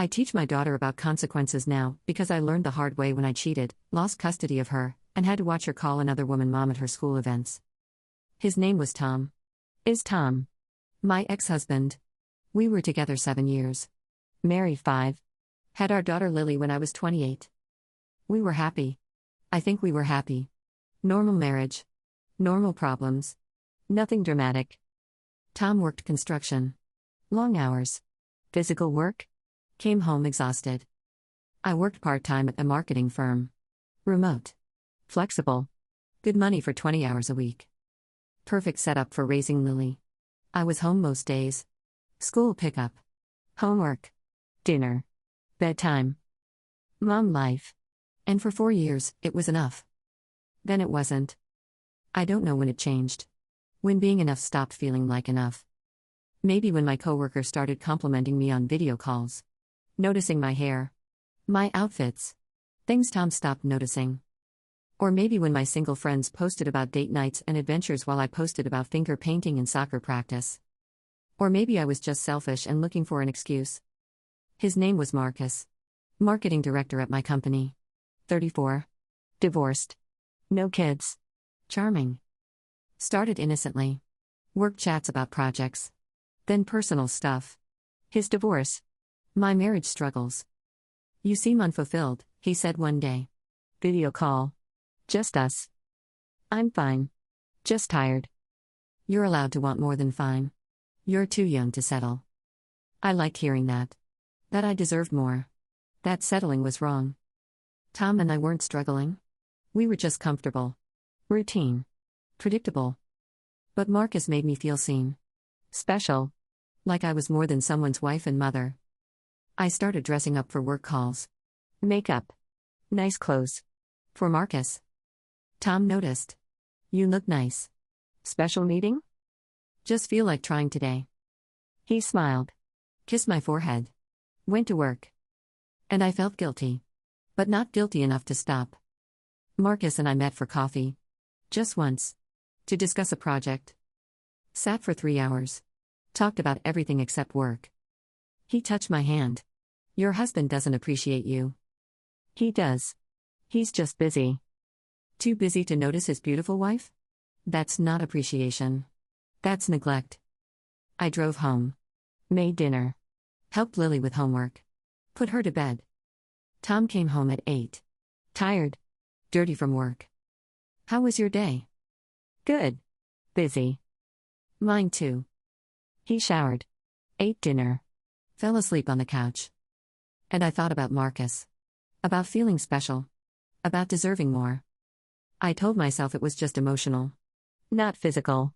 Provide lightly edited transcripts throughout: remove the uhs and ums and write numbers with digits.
I teach my daughter about consequences now because I learned the hard way when I cheated, lost custody of her, and had to watch her call another woman mom at her school events. His name was Tom. Is Tom. My ex-husband. We were together 7 years. Married 5. Had our daughter Lily when I was 28. We were happy. I think we were happy. Normal marriage. Normal problems. Nothing dramatic. Tom worked construction. Long hours. Physical work. Came home exhausted. I worked part-time at a marketing firm. Remote. Flexible. Good money for 20 hours a week. Perfect setup for raising Lily. I was home most days. School pickup. Homework. Dinner. Bedtime. Mom life. And for 4 years, it was enough. Then it wasn't. I don't know when it changed. When being enough stopped feeling like enough. Maybe when my coworker started complimenting me on video calls. Noticing my hair. My outfits. Things Tom stopped noticing. Or maybe when my single friends posted about date nights and adventures while I posted about finger painting and soccer practice. Or maybe I was just selfish and looking for an excuse. His name was Marcus. Marketing director at my company. 34. Divorced. No kids. Charming. Started innocently. Work chats about projects. Then personal stuff. His divorce. My marriage struggles. You seem unfulfilled, he said one day. Video call. Just us. I'm fine. Just tired. You're allowed to want more than fine. You're too young to settle. I liked hearing that. That I deserved more. That settling was wrong. Tom and I weren't struggling. We were just comfortable. Routine. Predictable. But Marcus made me feel seen. Special. Like I was more than someone's wife and mother. I started dressing up for work calls. Makeup. Nice clothes. For Marcus. Tom noticed. You look nice. Special meeting? Just feel like trying today. He smiled. Kissed my forehead. Went to work. And I felt guilty. But not guilty enough to stop. Marcus and I met for coffee. Just once. To discuss a project. Sat for 3 hours. Talked about everything except work. He touched my hand. Your husband doesn't appreciate you. He does. He's just busy. Too busy to notice his beautiful wife? That's not appreciation. That's neglect. I drove home. Made dinner. Helped Lily with homework. Put her to bed. Tom came home at 8. Tired. Dirty from work. How was your day? Good. Busy. Mine too. He showered. Ate dinner. Fell asleep on the couch. And I thought about Marcus. About feeling special. About deserving more. I told myself it was just emotional. Not physical.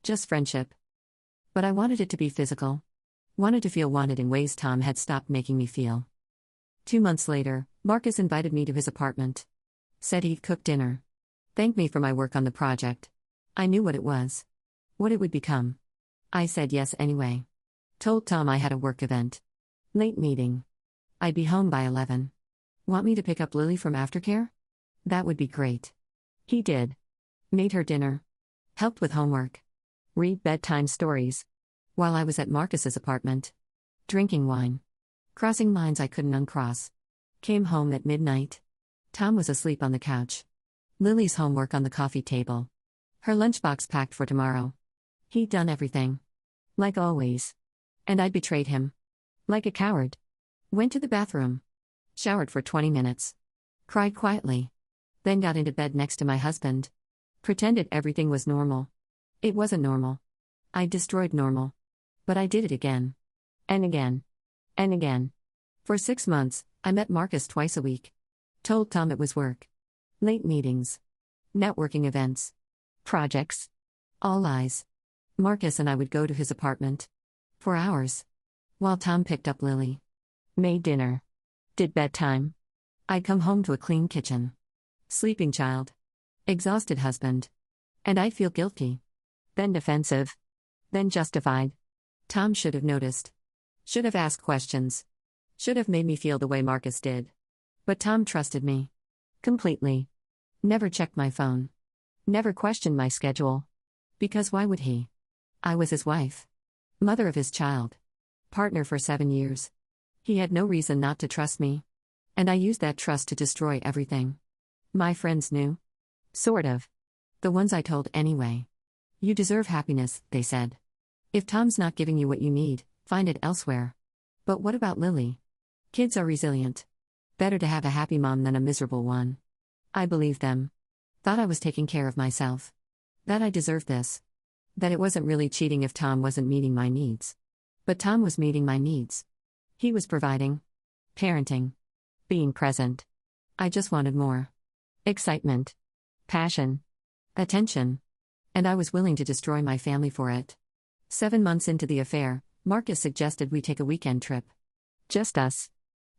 Just friendship. But I wanted it to be physical. Wanted to feel wanted in ways Tom had stopped making me feel. 2 months later, Marcus invited me to his apartment. Said he'd cook dinner. Thanked me for my work on the project. I knew what it was. What it would become. I said yes anyway. Told Tom I had a work event. Late meeting. I'd be home by 11. Want me to pick up Lily from aftercare? That would be great. He did. Made her dinner. Helped with homework. Read bedtime stories. While I was at Marcus's apartment. Drinking wine. Crossing lines I couldn't uncross. Came home at midnight. Tom was asleep on the couch. Lily's homework on the coffee table. Her lunchbox packed for tomorrow. He'd done everything. Like always. And I'd betrayed him. Like a coward. Went to the bathroom. Showered for 20 minutes. Cried quietly. Then got into bed next to my husband. Pretended everything was normal. It wasn't normal. I destroyed normal. But I did it again. And again. And again. For 6 months, I met Marcus twice a week. Told Tom it was work. Late meetings. Networking events. Projects. All lies. Marcus and I would go to his apartment. For hours. While Tom picked up Lily. Made dinner. Did bedtime. I'd come home to a clean kitchen. Sleeping child. Exhausted husband. And I'd feel guilty. Then defensive. Then justified. Tom should have noticed. Should have asked questions. Should have made me feel the way Marcus did. But Tom trusted me. Completely. Never checked my phone. Never questioned my schedule. Because why would he? I was his wife. Mother of his child. Partner for 7 years. He had no reason not to trust me. And I used that trust to destroy everything. My friends knew. Sort of. The ones I told anyway. You deserve happiness, they said. If Tom's not giving you what you need, find it elsewhere. But what about Lily? Kids are resilient. Better to have a happy mom than a miserable one. I believed them. Thought I was taking care of myself. That I deserved this. That it wasn't really cheating if Tom wasn't meeting my needs. But Tom was meeting my needs. He was providing. Parenting. Being present. I just wanted more. Excitement. Passion. Attention. And I was willing to destroy my family for it. 7 months into the affair, Marcus suggested we take a weekend trip. Just us.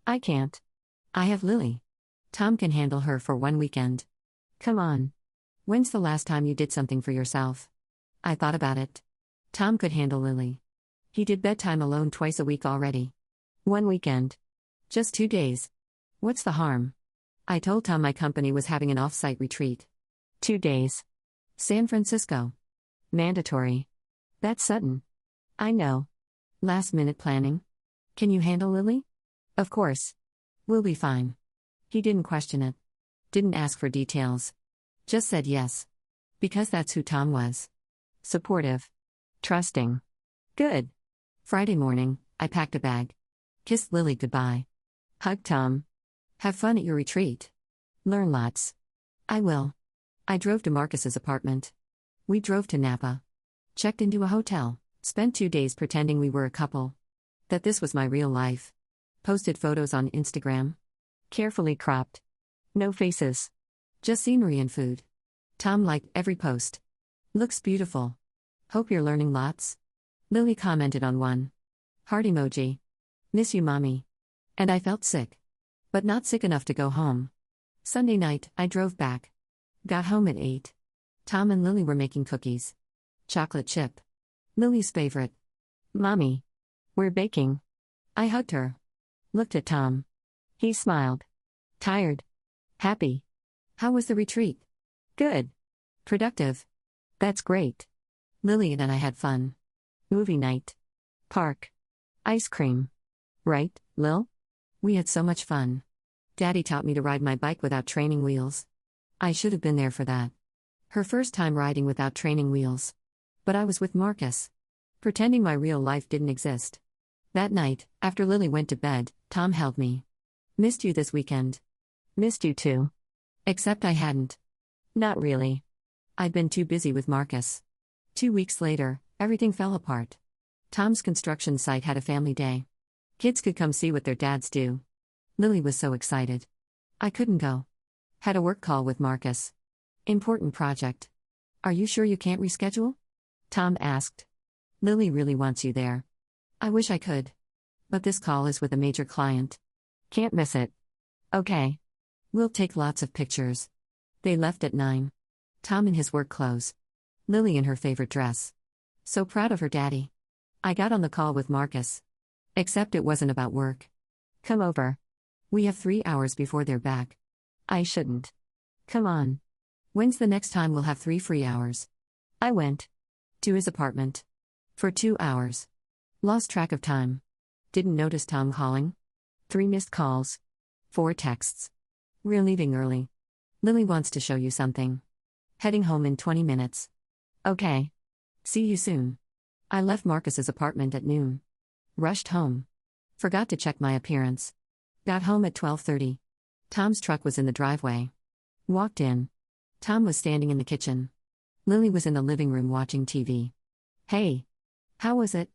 I can't. I have Lily. Tom can handle her for one weekend. Come on. When's the last time you did something for yourself? I thought about it. Tom could handle Lily. He did bedtime alone twice a week already. One weekend. Just 2 days. What's the harm? I told Tom my company was having an off-site retreat. 2 days. San Francisco. Mandatory. That's sudden. I know. Last-minute planning. Can you handle Lily? Of course. We'll be fine. He didn't question it. Didn't ask for details. Just said yes. Because that's who Tom was. Supportive. Trusting. Good. Friday morning, I packed a bag. Kissed Lily goodbye. Hugged Tom. Have fun at your retreat. Learn lots. I will. I drove to Marcus's apartment. We drove to Napa. Checked into a hotel. Spent 2 days pretending we were a couple. That this was my real life. Posted photos on Instagram. Carefully cropped. No faces. Just scenery and food. Tom liked every post. Looks beautiful. Hope you're learning lots. Lily commented on one. Heart emoji. Miss you, mommy. And I felt sick. But not sick enough to go home. Sunday night, I drove back. Got home at 8. Tom and Lily were making cookies. Chocolate chip. Lily's favorite. Mommy. We're baking. I hugged her. Looked at Tom. He smiled. Tired. Happy. How was the retreat? Good. Productive. That's great. Lily and I had fun. Movie night. Park. Ice cream. Right, Lil? We had so much fun. Daddy taught me to ride my bike without training wheels. I should have been there for that. Her first time riding without training wheels. But I was with Marcus. Pretending my real life didn't exist. That night, after Lily went to bed, Tom held me. Missed you this weekend. Missed you too. Except I hadn't. Not really. I'd been too busy with Marcus. 2 weeks later, everything fell apart. Tom's construction site had a family day. Kids could come see what their dads do. Lily was so excited. I couldn't go. Had a work call with Marcus. Important project. Are you sure you can't reschedule? Tom asked. Lily really wants you there. I wish I could. But this call is with a major client. Can't miss it. Okay. We'll take lots of pictures. They left at 9. Tom in his work clothes. Lily in her favorite dress. So proud of her daddy. I got on the call with Marcus. Except it wasn't about work. Come over. We have 3 hours before they're back. I shouldn't. Come on. When's the next time we'll have 3 free hours? I went. To his apartment. For 2 hours. Lost track of time. Didn't notice Tom calling. 3 missed calls. 4 texts. We're leaving early. Lily wants to show you something. Heading home in 20 minutes. Okay. See you soon. I left Marcus's apartment at noon. Rushed home. Forgot to check my appearance. Got home at 12:30. Tom's truck was in the driveway. Walked in. Tom was standing in the kitchen. Lily was in the living room watching TV. Hey. How was it?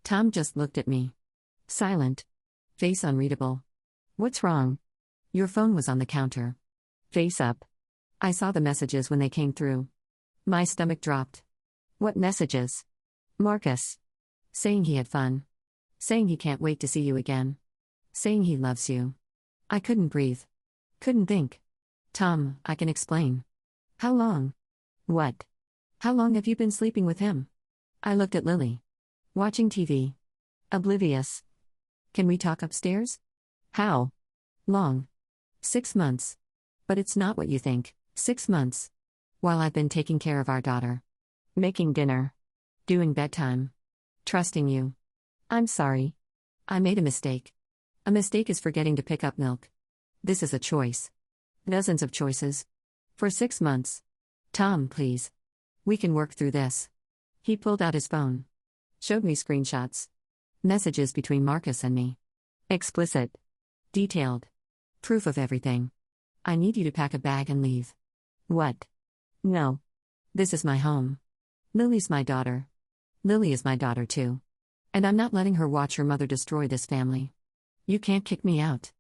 Tom just looked at me. Silent. Face unreadable. What's wrong? Your phone was on the counter. Face up. I saw the messages when they came through. My stomach dropped. What messages? Marcus. Saying he had fun. Saying he can't wait to see you again. Saying he loves you. I couldn't breathe. Couldn't think. Tom, I can explain. How long? What? How long have you been sleeping with him? I looked at Lily. Watching TV. Oblivious. Can we talk upstairs? How? Long. 6 months. But it's not what you think. 6 months. While I've been taking care of our daughter. Making dinner. Doing bedtime. Trusting you. I'm sorry. I made a mistake. A mistake is forgetting to pick up milk. This is a choice. Dozens of choices. For 6 months. Tom, please. We can work through this. He pulled out his phone. Showed me screenshots. Messages between Marcus and me. Explicit. Detailed. Proof of everything. I need you to pack a bag and leave. What? No. This is my home. Lily's my daughter. Lily is my daughter too. And I'm not letting her watch her mother destroy this family. You can't kick me out.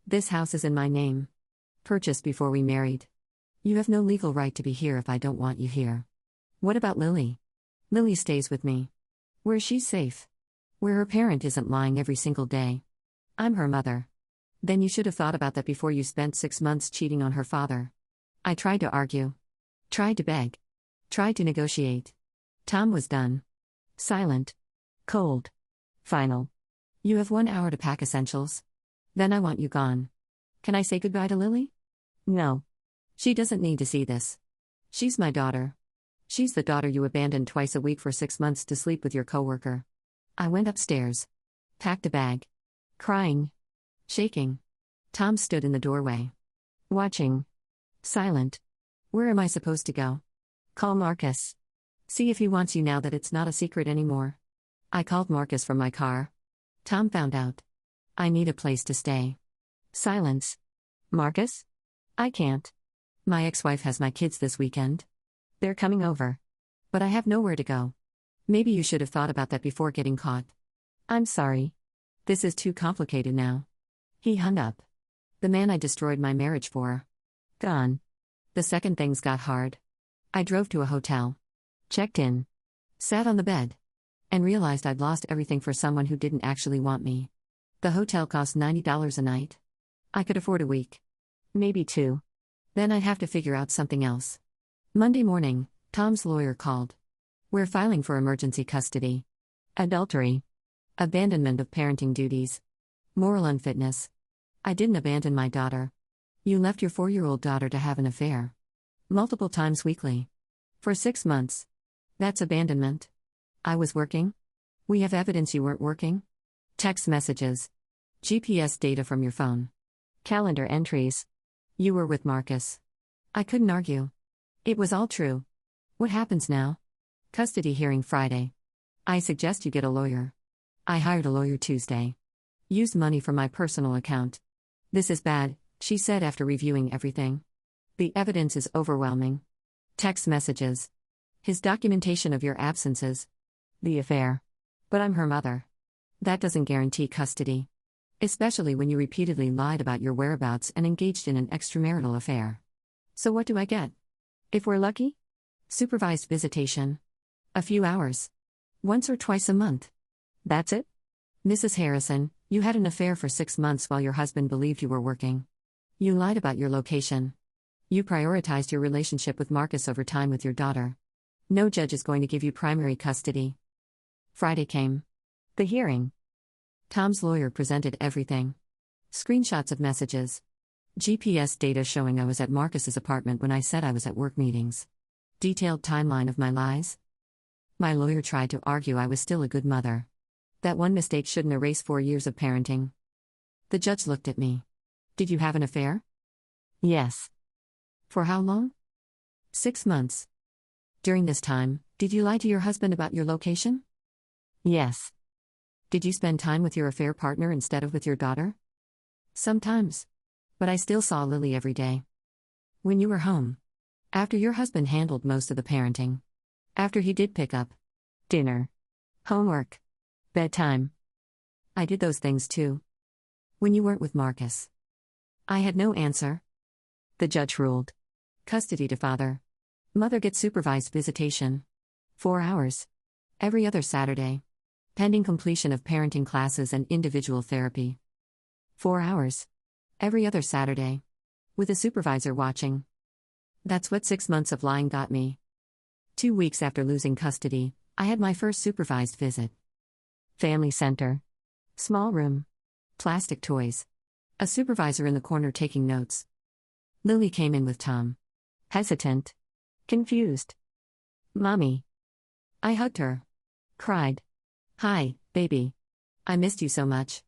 This house is in my name. Purchased before we married. You have no legal right to be here if I don't want you here. What about Lily? Lily stays with me. Where she's safe. Where her parent isn't lying every single day. I'm her mother. Then you should have thought about that before you spent 6 months cheating on her father. I tried to argue. Tried to beg. Tried to negotiate. Tom was done. Silent. Cold. Final. You have 1 hour to pack essentials. Then I want you gone. Can I say goodbye to Lily? No. She doesn't need to see this. She's my daughter. She's the daughter you abandoned twice a week for 6 months to sleep with your coworker. I went upstairs. Packed a bag. Crying. Shaking. Tom stood in the doorway. Watching. Silent. Where am I supposed to go? Call Marcus. See if he wants you now that it's not a secret anymore. I called Marcus from my car. Tom found out. I need a place to stay. Silence. Marcus? I can't. My ex-wife has my kids this weekend. They're coming over. But I have nowhere to go. Maybe you should have thought about that before getting caught. I'm sorry. This is too complicated now. He hung up. The man I destroyed my marriage for. Gone. The second things got hard. I drove to a hotel. Checked in. Sat on the bed. And realized I'd lost everything for someone who didn't actually want me. The hotel cost $90 a night. I could afford a week. Maybe 2. Then I'd have to figure out something else. Monday morning, Tom's lawyer called. We're filing for emergency custody. Adultery. Abandonment of parenting duties. Moral unfitness. I didn't abandon my daughter. You left your 4-year-old daughter to have an affair. Multiple times weekly. For 6 months. That's abandonment. I was working? We have evidence you weren't working? Text messages. GPS data from your phone. Calendar entries. You were with Marcus. I couldn't argue. It was all true. What happens now? Custody hearing Friday. I suggest you get a lawyer. I hired a lawyer Tuesday. Used money from my personal account. This is bad, she said after reviewing everything. The evidence is overwhelming. Text messages. His documentation of your absences. The affair. But I'm her mother. That doesn't guarantee custody. Especially when you repeatedly lied about your whereabouts and engaged in an extramarital affair. So what do I get? If we're lucky? Supervised visitation. A few hours. Once or twice a month. That's it? Mrs. Harrison, you had an affair for 6 months while your husband believed you were working. You lied about your location. You prioritized your relationship with Marcus over time with your daughter. No judge is going to give you primary custody. Friday came. The hearing. Tom's lawyer presented everything. Screenshots of messages. GPS data showing I was at Marcus's apartment when I said I was at work meetings. Detailed timeline of my lies. My lawyer tried to argue I was still a good mother. That one mistake shouldn't erase 4 years of parenting. The judge looked at me. Did you have an affair? Yes. For how long? 6 months. During this time, did you lie to your husband about your location? Yes. Did you spend time with your affair partner instead of with your daughter? Sometimes. But I still saw Lily every day. When you were home. After your husband handled most of the parenting. After he did pick up. Dinner. Homework. Bedtime. I did those things too. When you weren't with Marcus. I had no answer. The judge ruled. Custody to father. Mother gets supervised visitation. 4 hours. Every other Saturday. Pending completion of parenting classes and individual therapy. 4 hours. Every other Saturday. With a supervisor watching. That's what 6 months of lying got me. 2 weeks after losing custody, I had my first supervised visit. Family center. Small room. Plastic toys. A supervisor in the corner taking notes. Lily came in with Tom. Hesitant. Confused. Mommy. I hugged her. Cried. Hi, baby. I missed you so much.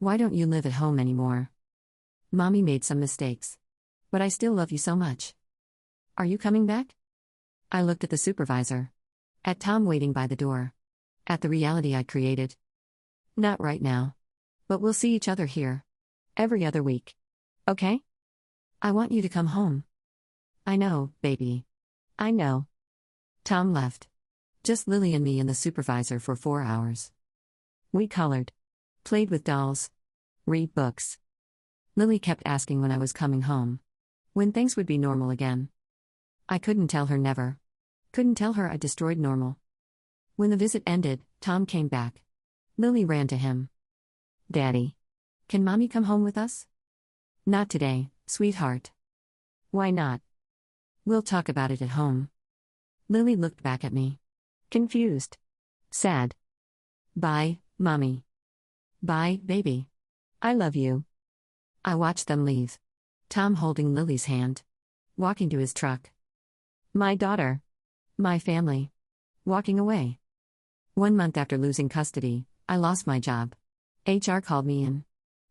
Why don't you live at home anymore? Mommy made some mistakes. But I still love you so much. Are you coming back? I looked at the supervisor. At Tom waiting by the door. At the reality I created. Not right now. But we'll see each other here. Every other week. Okay? I want you to come home. I know, baby. I know. Tom left. Just Lily and me and the supervisor for 4 hours. We colored. Played with dolls. Read books. Lily kept asking when I was coming home. When things would be normal again. I couldn't tell her never. Couldn't tell her I destroyed normal. When the visit ended, Tom came back. Lily ran to him. Daddy. Can Mommy come home with us? Not today, sweetheart. Why not? We'll talk about it at home. Lily looked back at me. Confused. Sad. Bye, Mommy. Bye, baby. I love you. I watched them leave. Tom holding Lily's hand. Walking to his truck. My daughter. My family. Walking away. 1 month after losing custody, I lost my job. HR called me in.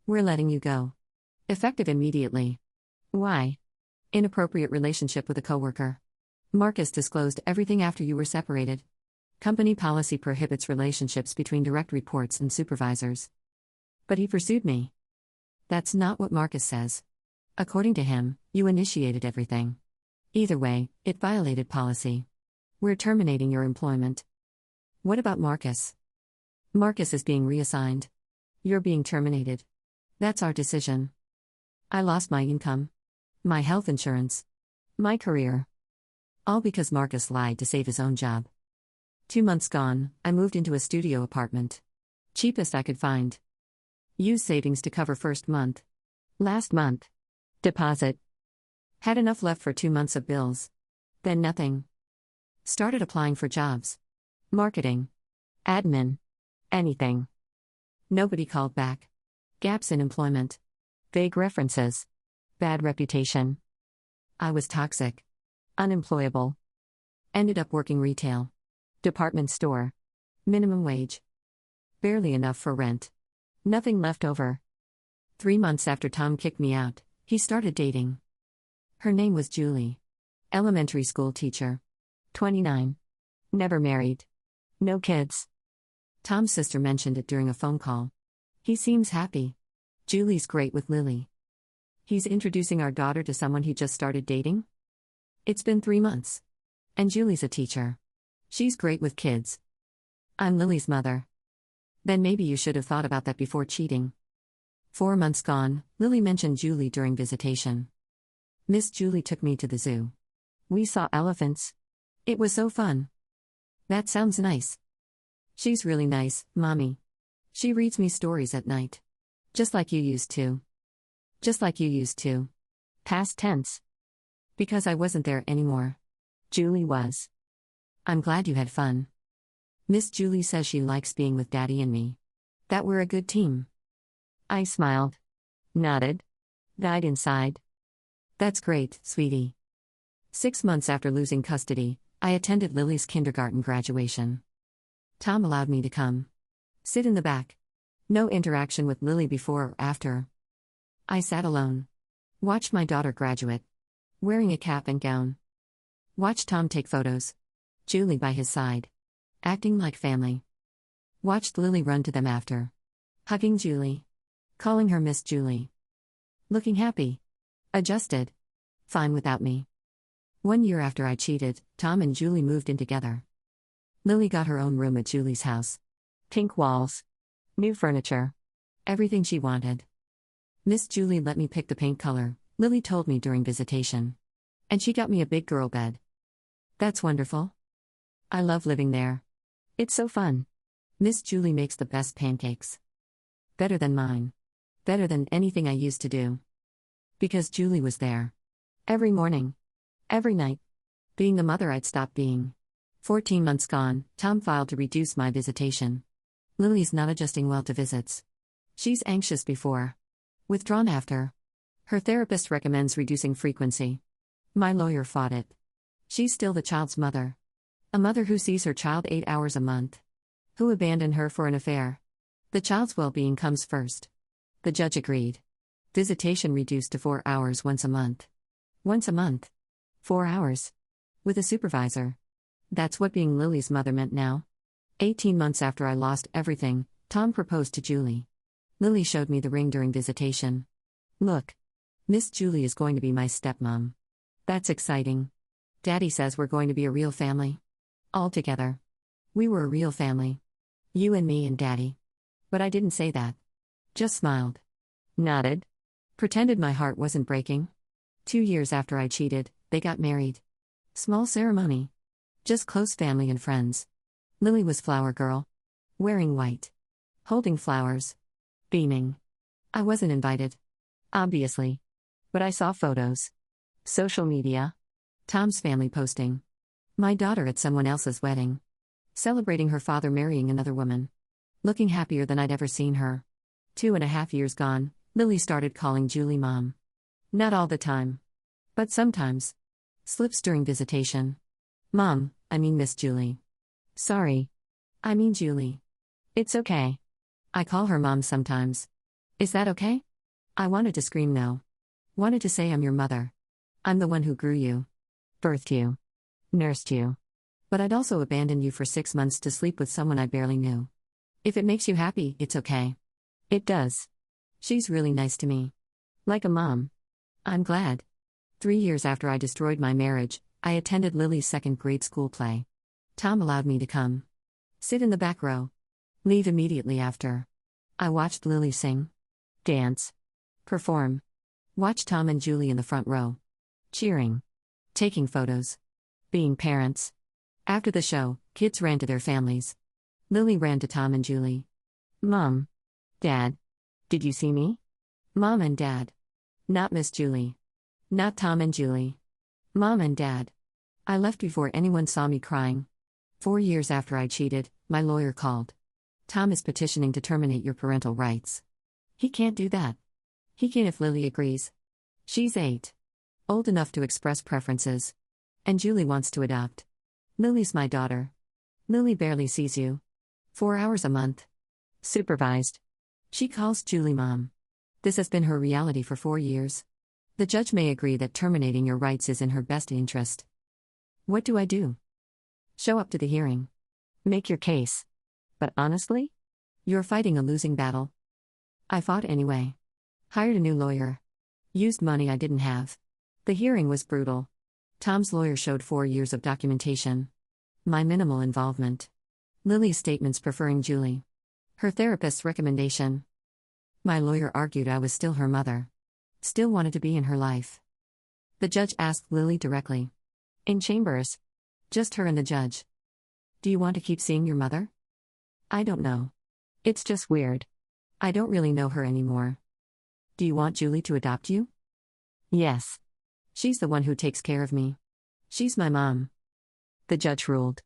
We're letting you go. Effective immediately. Why? Inappropriate relationship with a coworker. Marcus disclosed everything after you were separated. Company policy prohibits relationships between direct reports and supervisors. But he pursued me. That's not what Marcus says. According to him, you initiated everything. Either way, it violated policy. We're terminating your employment. What about Marcus? Marcus is being reassigned. You're being terminated. That's our decision. I lost my income. My health insurance. My career. All because Marcus lied to save his own job. 2 months gone, I moved into a studio apartment. Cheapest I could find. Used savings to cover first month. Last month. Deposit. Had enough left for 2 months of bills. Then nothing. Started applying for jobs. Marketing. Admin. Anything. Nobody called back. Gaps in employment. Vague references. Bad reputation. I was toxic. Unemployable. Ended up working retail. Department store. Minimum wage. Barely enough for rent. Nothing left over. 3 months after Tom kicked me out, he started dating. Her name was Julie. Elementary school teacher. 29. Never married. No kids. Tom's sister mentioned it during a phone call. He seems happy. Julie's great with Lily. He's introducing our daughter to someone he just started dating? It's been 3 months. And Julie's a teacher. She's great with kids. I'm Lily's mother. Then maybe you should have thought about that before cheating. 4 months gone, Lily mentioned Julie during visitation. Miss Julie took me to the zoo. We saw elephants. It was so fun. That sounds nice. She's really nice, Mommy. She reads me stories at night. Just like you used to. Just like you used to. Past tense. Because I wasn't there anymore. Julie was. I'm glad you had fun. Miss Julie says she likes being with Daddy and me. That we're a good team. I smiled. Nodded. Died inside. That's great, sweetie. 6 months after losing custody, I attended Lily's kindergarten graduation. Tom allowed me to come. Sit in the back. No interaction with Lily before or after. I sat alone. Watched my daughter graduate. Wearing a cap and gown. Watched Tom take photos. Julie by his side. Acting like family. Watched Lily run to them after. Hugging Julie. Calling her Miss Julie. Looking happy. Adjusted. Fine without me. 1 year after I cheated, Tom and Julie moved in together. Lily got her own room at Julie's house. Pink walls. New furniture. Everything she wanted. Miss Julie let me pick the paint color, Lily told me during visitation. And she got me a big girl bed. That's wonderful. I love living there. It's so fun. Miss Julie makes the best pancakes. Better than mine. Better than anything I used to do. Because Julie was there. Every morning. Every night. Being the mother I'd stopped being. 14 months gone, Tom filed to reduce my visitation. Lily's not adjusting well to visits. She's anxious before. Withdrawn after. Her therapist recommends reducing frequency. My lawyer fought it. She's still the child's mother. A mother who sees her child 8 hours a month. Who abandoned her for an affair. The child's well-being comes first. The judge agreed. Visitation reduced to 4 hours once a month. Once a month. 4 hours. With a supervisor. That's what being Lily's mother meant now. 18 months after I lost everything, Tom proposed to Julie. Lily showed me the ring during visitation. Look. Miss Julie is going to be my stepmom. That's exciting. Daddy says we're going to be a real family. All together. We were a real family. You and me and Daddy. But I didn't say that. Just smiled. Nodded. Pretended my heart wasn't breaking. 2 years after I cheated, they got married. Small ceremony. Just close family and friends. Lily was flower girl. Wearing white. Holding flowers. Beaming. I wasn't invited. Obviously. But I saw photos. Social media. Tom's family posting. My daughter at someone else's wedding. Celebrating her father marrying another woman. Looking happier than I'd ever seen her. 2.5 years gone, Lily started calling Julie mom. Not all the time. But sometimes. Slips during visitation. Mom, I mean Miss Julie. Sorry. I mean Julie. It's okay. I call her mom sometimes. Is that okay? I wanted to scream no. Wanted to say I'm your mother. I'm the one who grew you. Birthed you. Nursed you. But I'd also abandon you for 6 months to sleep with someone I barely knew. If it makes you happy, it's okay. It does. She's really nice to me. Like a mom. I'm glad. 3 years after I destroyed my marriage, I attended Lily's 2nd grade school play. Tom allowed me to come. Sit in the back row. Leave immediately after. I watched Lily sing. Dance. Perform. Watch Tom and Julie in the front row. Cheering. Taking photos. Being parents. After the show, kids ran to their families. Lily ran to Tom and Julie. Mom. Dad. Did you see me? Mom and Dad. Not Miss Julie. Not Tom and Julie. Mom and Dad. I left before anyone saw me crying. 4 years after I cheated, my lawyer called. Tom is petitioning to terminate your parental rights. He can't do that. He can if Lily agrees. She's 8. Old enough to express preferences. And Julie wants to adopt. Lily's my daughter. Lily barely sees you. 4 hours a month. Supervised. She calls Julie mom. This has been her reality for 4 years. The judge may agree that terminating your rights is in her best interest. What do I do? Show up to the hearing. Make your case. But honestly? You're fighting a losing battle. I fought anyway. Hired a new lawyer. Used money I didn't have. The hearing was brutal. Tom's lawyer showed 4 years of documentation. My minimal involvement. Lily's statements preferring Julie. Her therapist's recommendation. My lawyer argued I was still her mother. Still wanted to be in her life. The judge asked Lily directly. In chambers. Just her and the judge. Do you want to keep seeing your mother? I don't know. It's just weird. I don't really know her anymore. Do you want Julie to adopt you? Yes. She's the one who takes care of me. She's my mom. The judge ruled.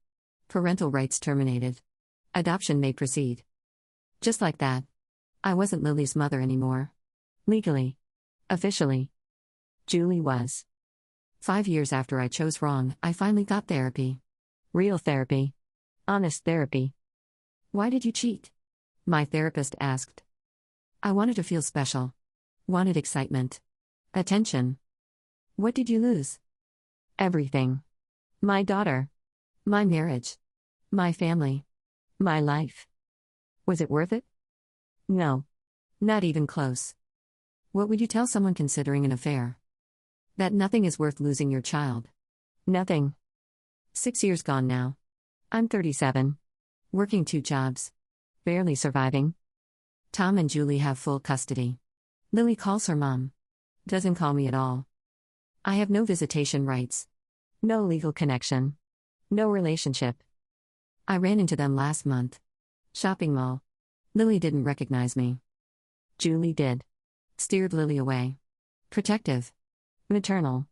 Parental rights terminated. Adoption may proceed. Just like that. I wasn't Lily's mother anymore. Legally. Officially. Julie was. 5 years after I chose wrong, I finally got therapy. Real therapy. Honest therapy. Why did you cheat? My therapist asked. I wanted to feel special. Wanted excitement. Attention. What did you lose? Everything. My daughter. My marriage. My family. My life. Was it worth it? No. Not even close. What would you tell someone considering an affair? That nothing is worth losing your child. Nothing. 6 years gone now. I'm 37. Working 2 jobs. Barely surviving. Tom and Julie have full custody. Lily calls her mom. Doesn't call me at all. I have no visitation rights. No legal connection. No relationship. I ran into them last month. Shopping mall. Lily didn't recognize me. Julie did. Steered Lily away. Protective. Maternal.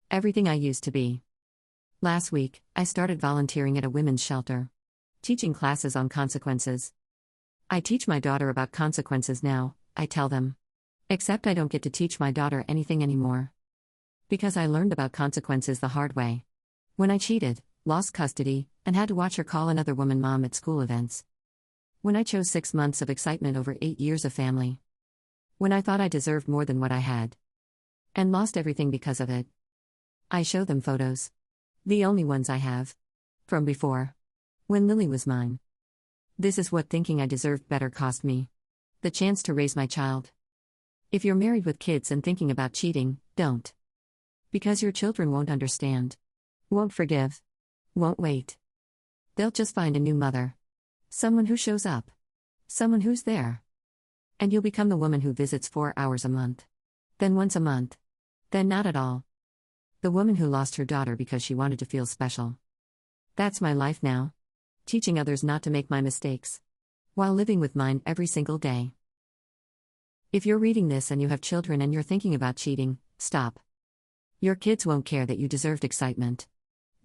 Everything I used to be. Last week, I started volunteering at a women's shelter. Teaching classes on consequences. I teach my daughter about consequences now, I tell them. Except I don't get to teach my daughter anything anymore. Because I learned about consequences the hard way. When I cheated, lost custody, and had to watch her call another woman mom at school events. When I chose 6 months of excitement over 8 years of family. When I thought I deserved more than what I had. And lost everything because of it. I show them photos. The only ones I have. From before. When Lily was mine. This is what thinking I deserved better cost me. The chance to raise my child. If you're married with kids and thinking about cheating, don't. Because your children won't understand. Won't forgive. Won't wait. They'll just find a new mother. Someone who shows up. Someone who's there. And you'll become the woman who visits 4 hours a month. Then once a month. Then not at all. The woman who lost her daughter because she wanted to feel special. That's my life now. Teaching others not to make my mistakes. While living with mine every single day. If you're reading this and you have children and you're thinking about cheating, stop. Your kids won't care that you deserved excitement.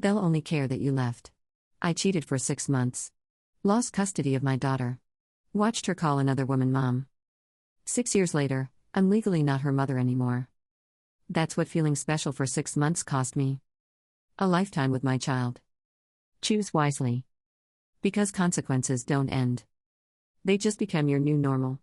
They'll only care that you left. I cheated for 6 months. Lost custody of my daughter. Watched her call another woman mom. 6 years later, I'm legally not her mother anymore. That's what feeling special for 6 months cost me. A lifetime with my child. Choose wisely. Because consequences don't end. They just become your new normal.